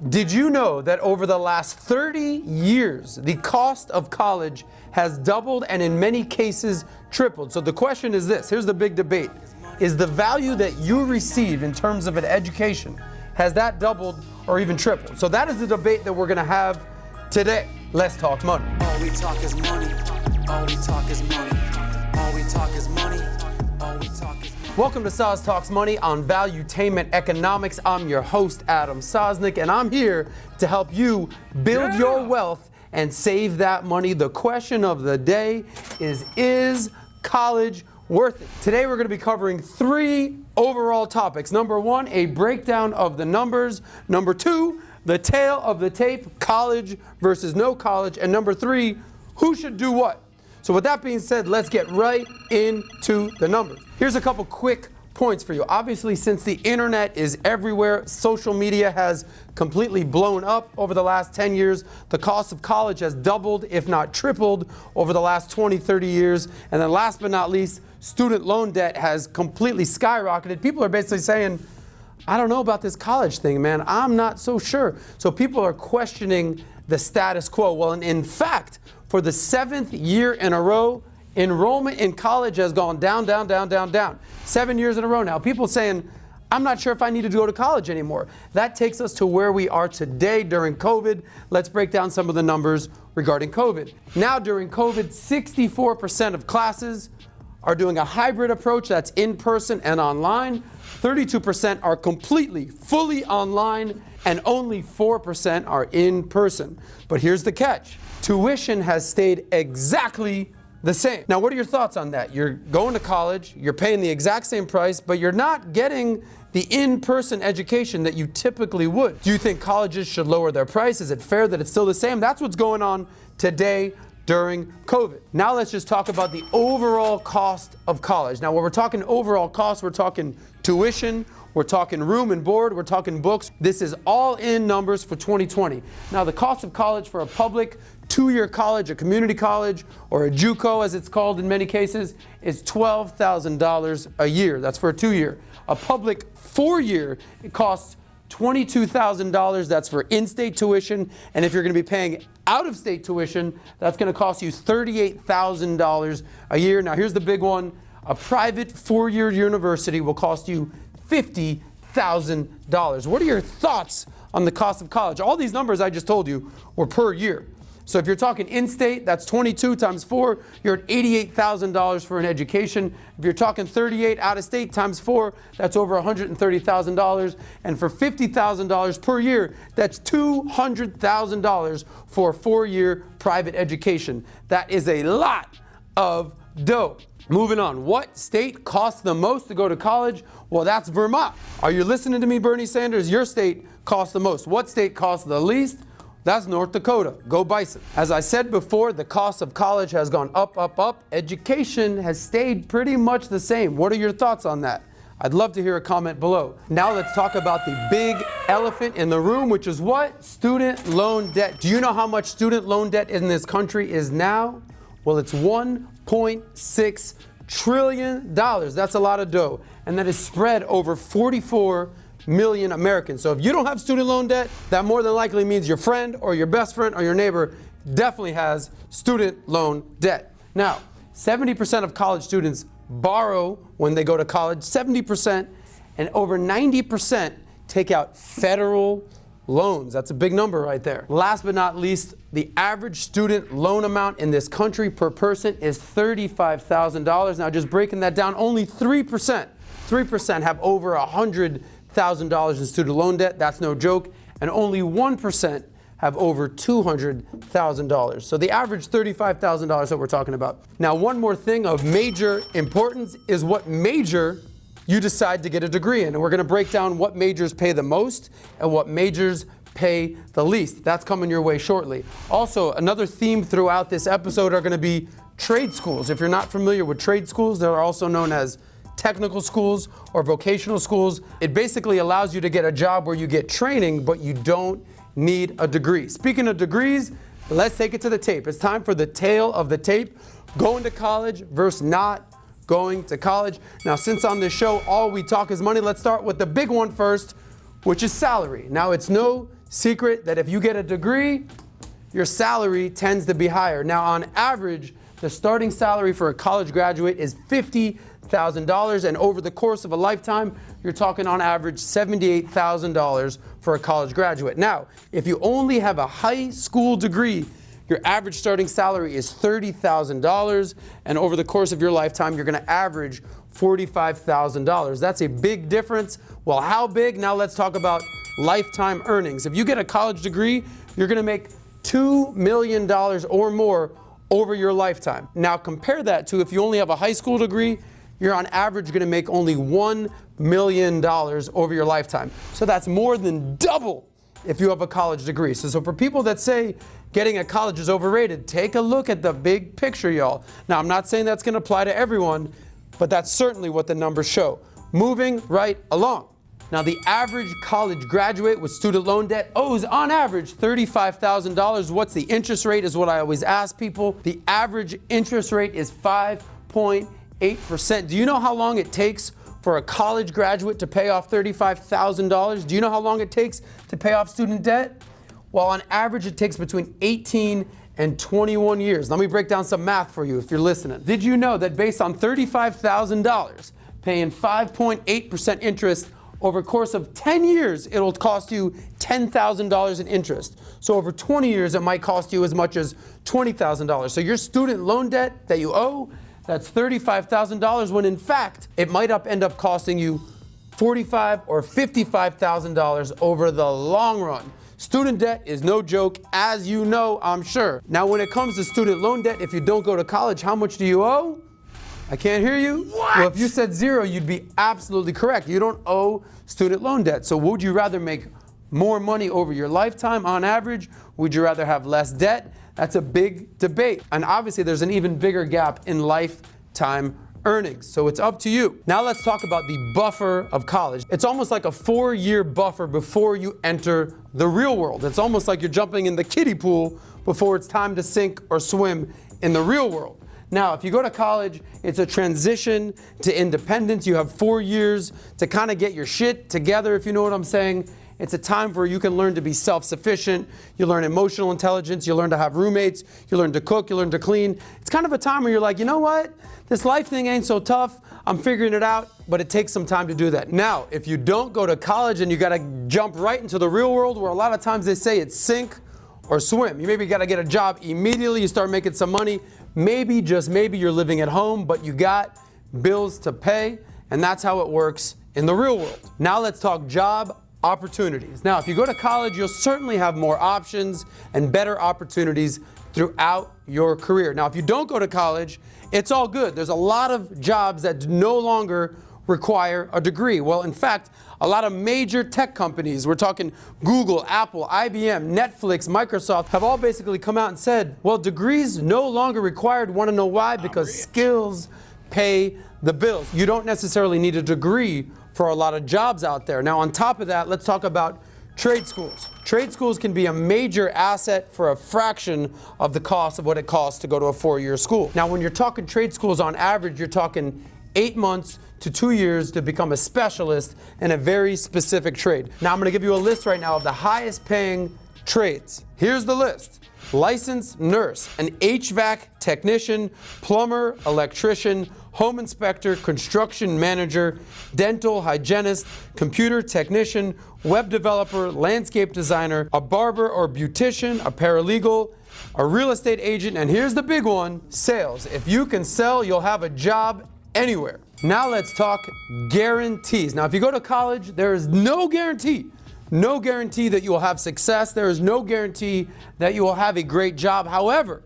Did you know that over the last 30 years, the cost of college has doubled and in many cases tripled? So the question is this, here's the big debate. Is the value that you receive in terms of an education, has that doubled or even tripled? So that is the debate that we're gonna have today. Let's talk money. All we talk is money. All we talk is money. All we talk is money. All we talk is money. Welcome to Soz Talks Money on Valuetainment Economics. I'm your host, Adam Sosnick, and I'm here to help you build your wealth and save that money. The question of the day is college worth it? Today we're going to be covering three overall topics. Number one, a breakdown of the numbers. Number two, the tale of the tape, college versus no college. And number three, who should do what? So with that being said, let's get right into the numbers. Here's a couple quick points for you. Obviously, since the internet is everywhere, social media has completely blown up over the last 10 years. The cost of college has doubled, if not tripled, over the last 20, 30 years. And then last but not least, student loan debt has completely skyrocketed. People are basically saying, I don't know about this college thing, man. I'm not so sure. So people are questioning the status quo. Well, and in fact, for the 7th year in a row, enrollment in college has gone down, down, down, down, down. 7 years in a row now. People saying, I'm not sure if I need to go to college anymore. That takes us to where we are today during COVID. Let's break down some of the numbers regarding COVID. Now during COVID, 64% of classes are doing a hybrid approach, that's in person and online. 32% are completely, fully online, and only 4% are in person. But here's the catch. Tuition has stayed exactly the same. Now, what are your thoughts on that? You're going to college, you're paying the exact same price, but you're not getting the in-person education that you typically would. Do you think colleges should lower their price? Is it fair that it's still the same? That's what's going on today during COVID. Now let's just talk about the overall cost of college. Now, when we're talking overall cost, we're talking tuition, we're talking room and board, we're talking books. This is all in numbers for 2020. Now, the cost of college for a public two-year college, a community college, or a JUCO as it's called in many cases, is $12,000 a year. That's for a 2-year. A public 4-year, it costs $22,000. That's for in-state tuition. And if you're going to be paying out-of-state tuition, that's going to cost you $38,000 a year. Now, here's the big one. A private 4-year university will cost you $50,000. What are your thoughts on the cost of college? All these numbers I just told you were per year. So if you're talking in-state, that's 22 times 4, you're at $88,000 for an education. If you're talking 38 out-of-state times 4, that's over $130,000. And for $50,000 per year, that's $200,000 for a 4-year private education. That is a lot of dough. Moving on, what state costs the most to go to college? Well, that's Vermont. Are you listening to me, Bernie Sanders? Your state costs the most. What state costs the least? That's North Dakota. Go Bison. As I said before, the cost of college has gone up, up, up. Education has stayed pretty much the same. What are your thoughts on that? I'd love to hear a comment below. Now let's talk about the big elephant in the room, which is what? Student loan debt. Do you know how much student loan debt in this country is now? Well, it's $1.6 trillion. That's a lot of dough. And that is spread over 44 million Americans. So if you don't have student loan debt, that more than likely means your friend or your best friend or your neighbor definitely has student loan debt. Now, 70% of college students borrow when they go to college, 70%, and over 90% take out federal loans. That's a big number right there. Last but not least, the average student loan amount in this country per person is $35,000. Now, just breaking that down, only 3% have over $100,000 in student loan debt. That's no joke. And only 1% have over $200,000. So the average $35,000 that we're talking about. Now, one more thing of major importance is what major you decide to get a degree in. And we're going to break down what majors pay the most and what majors pay the least. That's coming your way shortly. Also, another theme throughout this episode are going to be trade schools. If you're not familiar with trade schools, they're also known as technical schools or vocational schools. It basically allows you to get a job where you get training, but you don't need a degree. Speaking of degrees, let's take it to the tape. It's time for the tale of the tape. Going to college versus not going to college. Now, since on this show, all we talk is money, let's start with the big one first, which is salary. Now, it's no secret that if you get a degree, your salary tends to be higher. Now, on average, the starting salary for a college graduate is $50,000, and over the course of a lifetime, you're talking on average $78,000 for a college graduate. Now, if you only have a high school degree, your average starting salary is $30,000, and over the course of your lifetime, you're going to average $45,000. That's a big difference. Well, how big? Now let's talk about lifetime earnings. If you get a college degree, you're going to make $2 million or more over your lifetime. Now compare that to if you only have a high school degree, you're on average going to make only $1 million over your lifetime. So that's more than double if you have a college degree. So for people that say getting a college is overrated, take a look at the big picture, y'all. Now, I'm not saying that's going to apply to everyone, but that's certainly what the numbers show. Moving right along. Now, the average college graduate with student loan debt owes, on average, $35,000. What's the interest rate is what I always ask people. The average interest rate is 5.8%. Do you know how long it takes for a college graduate to pay off $35,000? Do you know how long it takes to pay off student debt? Well, on average, it takes between 18 and 21 years. Let me break down some math for you if you're listening. Did you know that based on $35,000, paying 5.8% interest over a course of 10 years, it'll cost you $10,000 in interest. So over 20 years, it might cost you as much as $20,000. So your student loan debt that you owe, that's $35,000, when in fact, it might end up costing you $45,000 or $55,000 over the long run. Student debt is no joke, as you know, I'm sure. Now, when it comes to student loan debt, if you don't go to college, how much do you owe? I can't hear you. What? Well, if you said zero, you'd be absolutely correct. You don't owe student loan debt. So would you rather make more money over your lifetime on average? Would you rather have less debt? That's a big debate. And obviously, there's an even bigger gap in lifetime earnings. So it's up to you. Now let's talk about the buffer of college. It's almost like a 4-year buffer before you enter the real world. It's almost like you're jumping in the kiddie pool before it's time to sink or swim in the real world. Now, if you go to college, it's a transition to independence. You have 4 years to kind of get your shit together, if you know what I'm saying. It's a time where you can learn to be self-sufficient. You learn emotional intelligence. You learn to have roommates. You learn to cook. You learn to clean. It's kind of a time where you're like, you know what? This life thing ain't so tough. I'm figuring it out, but it takes some time to do that. Now, if you don't go to college and you got to jump right into the real world, where a lot of times they say it's sink or swim. You maybe got to get a job immediately. You start making some money. Maybe, just maybe, you're living at home, but you got bills to pay, and that's how it works in the real world. Now let's talk job opportunities. Now, if you go to college, you'll certainly have more options and better opportunities throughout your career. Now, if you don't go to college, it's all good. There's a lot of jobs that no longer require a degree. Well, in fact, a lot of major tech companies, we're talking Google, Apple, IBM, Netflix, Microsoft, have all basically come out and said, well, degrees no longer required. Want to know why? Because skills pay the bills. You don't necessarily need a degree for a lot of jobs out there. Now, on top of that, let's talk about trade schools. Trade schools can be a major asset for a fraction of the cost of what it costs to go to a 4-year school. Now, when you're talking trade schools, on average, you're talking 8 months to 2 years to become a specialist in a very specific trade. Now, I'm going to give you a list right now of the highest paying trades. Here's the list. Licensed nurse, an HVAC technician, plumber, electrician, home inspector, construction manager, dental hygienist, computer technician, web developer, landscape designer, a barber or beautician, a paralegal, a real estate agent, and here's the big one, sales. If you can sell, you'll have a job anywhere. Now let's talk guarantees. Now, if you go to college, there is no guarantee that you will have success. There is no guarantee that you will have a great job. However,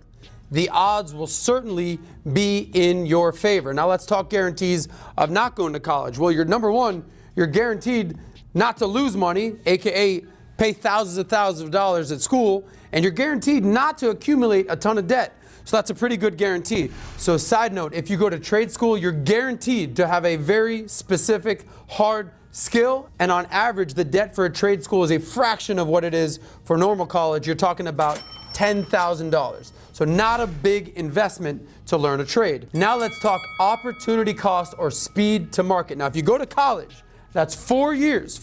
the odds will certainly be in your favor. Now let's talk guarantees of not going to college. Well, number one, you're guaranteed not to lose money, aka pay thousands of dollars at school, and you're guaranteed not to accumulate a ton of debt. So that's a pretty good guarantee. So side note, if you go to trade school, you're guaranteed to have a very specific, hard skill, and on average, the debt for a trade school is a fraction of what it is for normal college. You're talking about $10,000. So not a big investment to learn a trade. Now let's talk opportunity cost or speed to market. Now, if you go to college, that's 4 years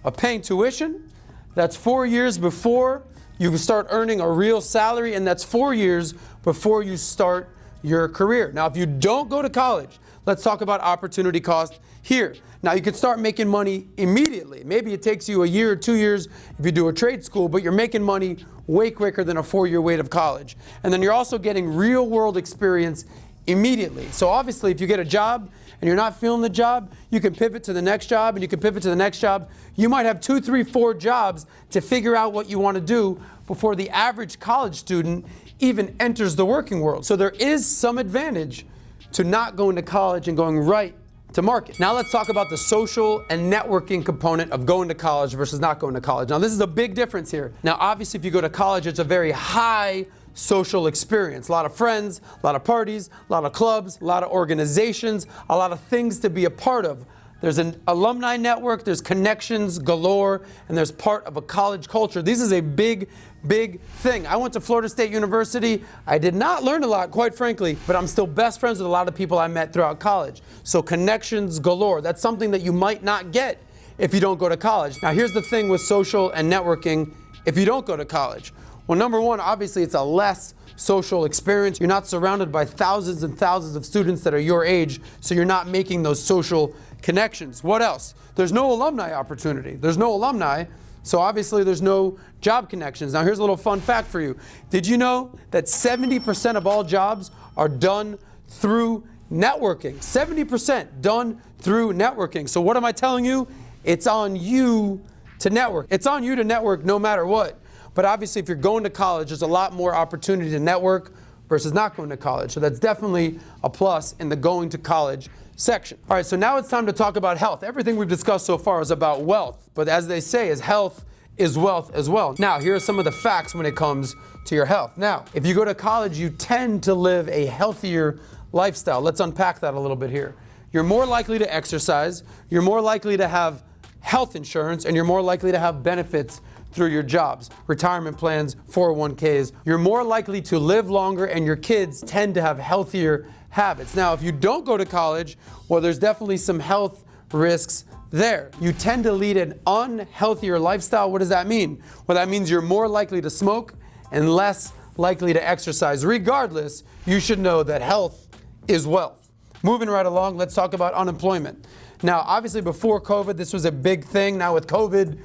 of paying tuition. That's 4 years before you start earning a real salary, and that's 4 years before you start your career. Now, if you don't go to college, let's talk about opportunity cost here. Now, you can start making money immediately. Maybe it takes you a year or 2 years if you do a trade school, but you're making money way quicker than a 4-year wait of college. And then you're also getting real world experience immediately. So obviously, if you get a job and you're not feeling the job, you can pivot to the next job, and you can pivot to the next job. You might have 2, 3, 4 jobs to figure out what you want to do before the average college student even enters the working world. So there is some advantage to not going to college and going right to market. Now let's talk about the social and networking component of going to college versus not going to college. Now this is a big difference here. Now obviously if you go to college, it's a very high social experience. A lot of friends, a lot of parties, a lot of clubs, a lot of organizations, a lot of things to be a part of. There's an alumni network, there's connections galore, and there's part of a college culture. This is a big, big thing. I went to Florida State University. I did not learn a lot, quite frankly, but I'm still best friends with a lot of people I met throughout college. So connections galore. That's something that you might not get if you don't go to college. Now here's the thing with social and networking if you don't go to college. Well, number one, obviously it's a less social experience. You're not surrounded by thousands and thousands of students that are your age, so you're not making those social connections. What else? There's no alumni opportunity. There's no alumni, so obviously there's no job connections. Now here's a little fun fact for you. Did you know that 70% of all jobs are done through networking? 70% done through networking. So what am I telling you? It's on you to network. It's on you to network no matter what. But obviously if you're going to college, there's a lot more opportunity to network versus not going to college. So that's definitely a plus in the going to college section. All right, so now it's time to talk about health. Everything we've discussed so far is about wealth, but as they say, is health is wealth as well. Now, here are some of the facts when it comes to your health. Now, if you go to college, you tend to live a healthier lifestyle. Let's unpack that a little bit here. You're more likely to exercise, you're more likely to have health insurance, and you're more likely to have benefits through your jobs, retirement plans, 401ks. You're more likely to live longer, and your kids tend to have healthier habits. Now, if you don't go to college, well, there's definitely some health risks there. You tend to lead an unhealthier lifestyle. What does that mean? Well, that means you're more likely to smoke and less likely to exercise. Regardless, you should know that health is wealth. Moving right along, let's talk about unemployment. Now, obviously before COVID, this was a big thing. Now with COVID,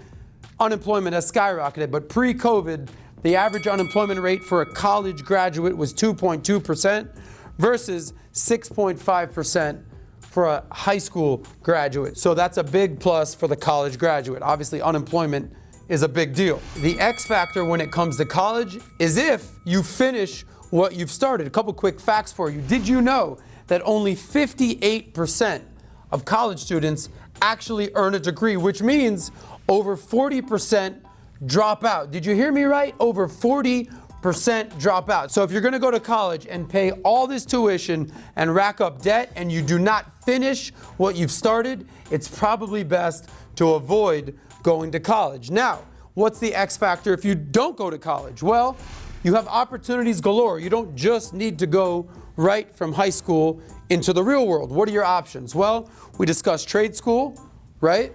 unemployment has skyrocketed, but pre-COVID, the average unemployment rate for a college graduate was 2.2% versus 6.5% for a high school graduate. So that's a big plus for the college graduate. Obviously, unemployment is a big deal. The X factor when it comes to college is if you finish what you've started. A couple quick facts for you. Did you know that only 58% of college students actually earn a degree, which means over 40% drop out? Did you hear me right? Over 40% drop out. So if you're gonna go to college and pay all this tuition and rack up debt and you do not finish what you've started, it's probably best to avoid going to college. Now, what's the X factor if you don't go to college? Well, you have opportunities galore. You don't just need to go right from high school into the real world. What are your options? Well, we discussed trade school, right?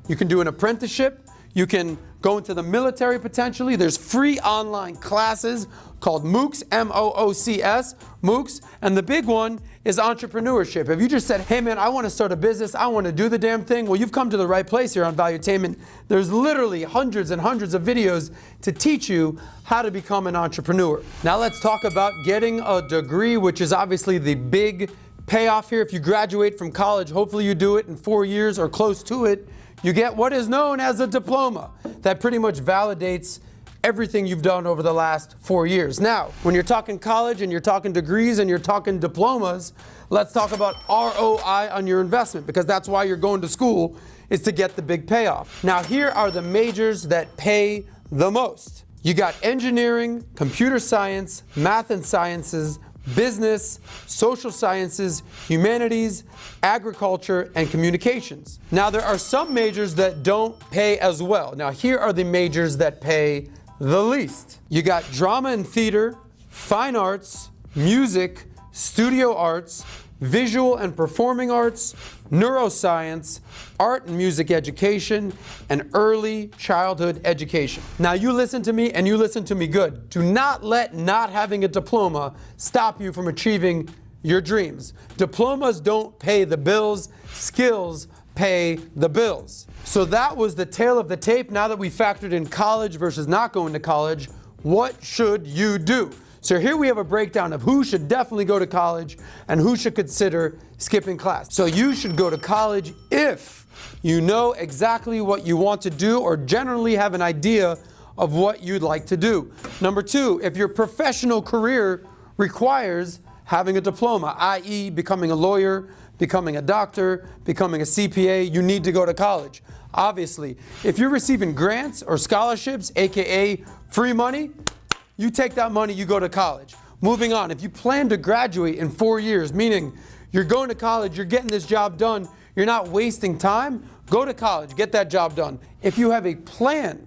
You can do an apprenticeship. You can go into the military potentially. There's free online classes called MOOCs, M-O-O-C-S, MOOCs. And the big one is entrepreneurship. If you just said, hey man, I want to start a business, I want to do the damn thing, well, you've come to the right place here on Valuetainment. There's literally hundreds and hundreds of videos to teach you how to become an entrepreneur. Now let's talk about getting a degree, which is obviously the big payoff here. If you graduate from college, hopefully you do it in 4 years or close to it. You get what is known as a diploma that pretty much validates everything you've done over the last 4 years. Now, when you're talking college and you're talking degrees and you're talking diplomas, let's talk about ROI on your investment, because that's why you're going to school, is to get the big payoff. Now, here are the majors that pay the most. You got engineering, computer science, math and sciences, business, social sciences, humanities, agriculture, and communications. Now, there are some majors that don't pay as well. Now, here are the majors that pay the least. You got drama and theater, fine arts, music, studio arts, visual and performing arts, neuroscience, art and music education, and early childhood education. Now you listen to me and you listen to me good. Do not let not having a diploma stop you from achieving your dreams. Diplomas don't pay the bills, skills pay the bills. So that was the tale of the tape. Now that we factored in college versus not going to college, what should you do? So here we have a breakdown of who should definitely go to college and who should consider skipping class. So you should go to college if you know exactly what you want to do or generally have an idea of what you'd like to do. Number two, if your professional career requires having a diploma, i.e. becoming a lawyer, becoming a doctor, becoming a CPA, you need to go to college. Obviously, if you're receiving grants or scholarships, aka free money, you take that money, you go to college. Moving on, if you plan to graduate in 4 years, meaning you're going to college, you're getting this job done, you're not wasting time, go to college, get that job done. If you have a plan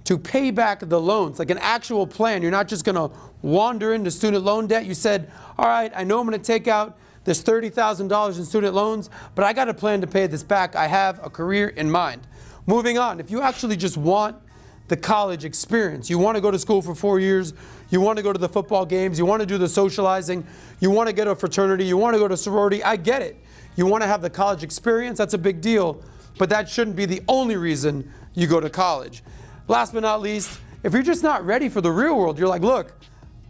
to pay back the loans, like an actual plan, you're not just gonna wander into student loan debt. You said, all right, I know I'm gonna take out this $30,000 in student loans, but I got a plan to pay this back. I have a career in mind. Moving on, if you actually just want the college experience, you want to go to school for 4 years, you want to go to the football games, you want to do the socializing, you want to get a fraternity, you want to go to sorority, I get it. You want to have the college experience, that's a big deal, but that shouldn't be the only reason you go to college. Last but not least, if you're just not ready for the real world, you're like, look,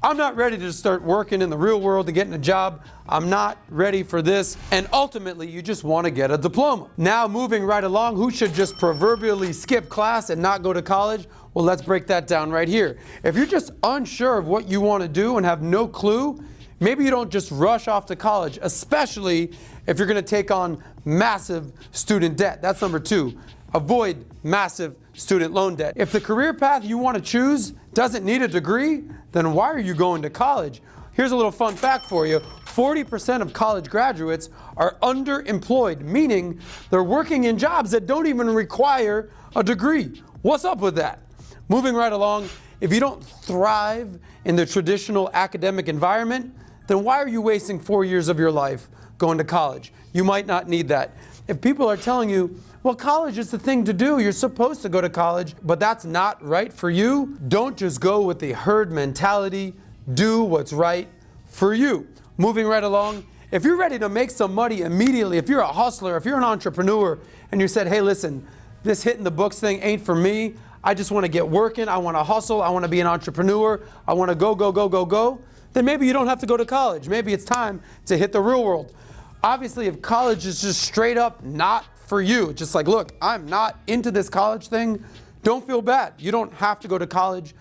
I'm not ready to start working in the real world and getting a job. I'm not ready for this. And ultimately, you just want to get a diploma. Now, moving right along, who should just proverbially skip class and not go to college? Well, let's break that down right here. If you're just unsure of what you want to do and have no clue, maybe you don't just rush off to college, especially if you're going to take on massive student debt. That's number two. Avoid massive student loan debt. If the career path you want to choose doesn't need a degree, then why are you going to college? Here's a little fun fact for you. 40% of college graduates are underemployed, meaning they're working in jobs that don't even require a degree. What's up with that? Moving right along, if you don't thrive in the traditional academic environment, then why are you wasting 4 years of your life going to college? You might not need that. If people are telling you, well, college is the thing to do, you're supposed to go to college, but that's not right for you, don't just go with the herd mentality. Do what's right for you. Moving right along, if you're ready to make some money immediately, if you're a hustler, if you're an entrepreneur, and you said, hey, listen, this hitting the books thing ain't for me, I just want to get working, I want to hustle, I want to be an entrepreneur, I want to go, then maybe you don't have to go to college. Maybe it's time to hit the real world. Obviously, if college is just straight up not for you, just like, look, I'm not into this college thing, don't feel bad. You don't have to go to college.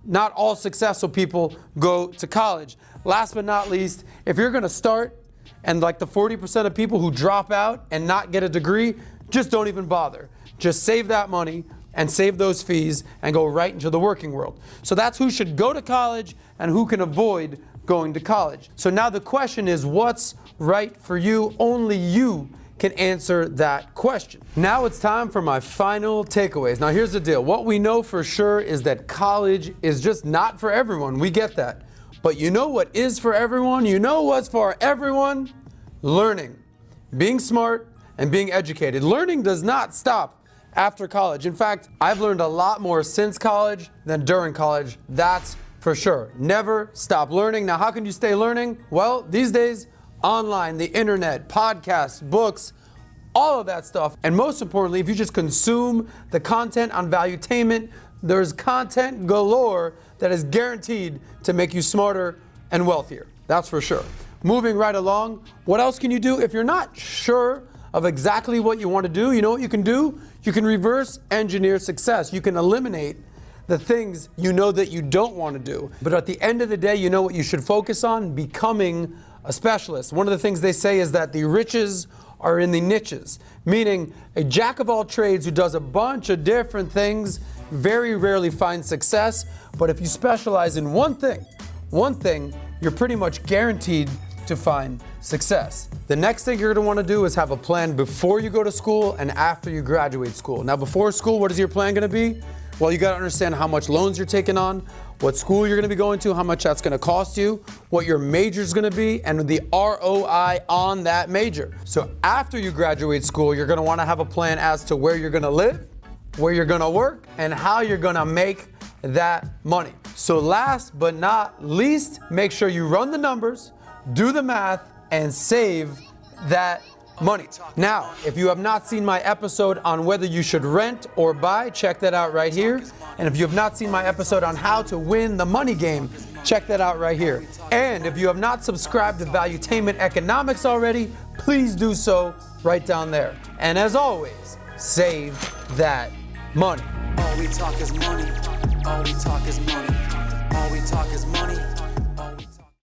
Not all successful people go to college. Last but not least, if you're going to start and like the 40% of people who drop out and not get a degree, just don't even bother. Just save that money and save those fees and go right into the working world. So that's who should go to college and who can avoid going to college. So now the question is, what's right for you? Only you can answer that question. Now it's time for my final takeaways. Now here's the deal. What we know for sure is that college is just not for everyone. We get that. But you know what is for everyone? You know what's for everyone? Learning, being smart, and being educated. Learning does not stop after college. In fact, I've learned a lot more since college than during college. That's for sure. Never stop learning. Now, how can you stay learning? Well, these days, online, the internet, podcasts, books, all of that stuff. And most importantly, if you just consume the content on Valuetainment, there's content galore that is guaranteed to make you smarter and wealthier. That's for sure. Moving right along, what else can you do? If you're not sure of exactly what you want to do, you know what you can do? You can reverse engineer success. You can eliminate the things you know that you don't want to do. But at the end of the day, you know what you should focus on? Becoming a specialist. One of the things they say is that the riches are in the niches, meaning a jack of all trades who does a bunch of different things very rarely finds success. But if you specialize in one thing, you're pretty much guaranteed to find success. The next thing you're going to want to do is have a plan before you go to school and after you graduate school. Now, before school, what is your plan going to be? Well, you got to understand how much loans you're taking on, what school you're going to be going to, how much that's going to cost you, what your major is going to be, and the ROI on that major. So after you graduate school, you're going to want to have a plan as to where you're going to live, where you're going to work, and how you're going to make that money. So last but not least, make sure you run the numbers, do the math, and save that money. Now, if you have not seen my episode on whether you should rent or buy, check that out right here. And if you have not seen my episode on how to win the money game, check that out right here. And if you have not subscribed to Valuetainment Economics already, please do so right down there. And as always, save that money. All we talk is money. All we talk is money. All we talk is money.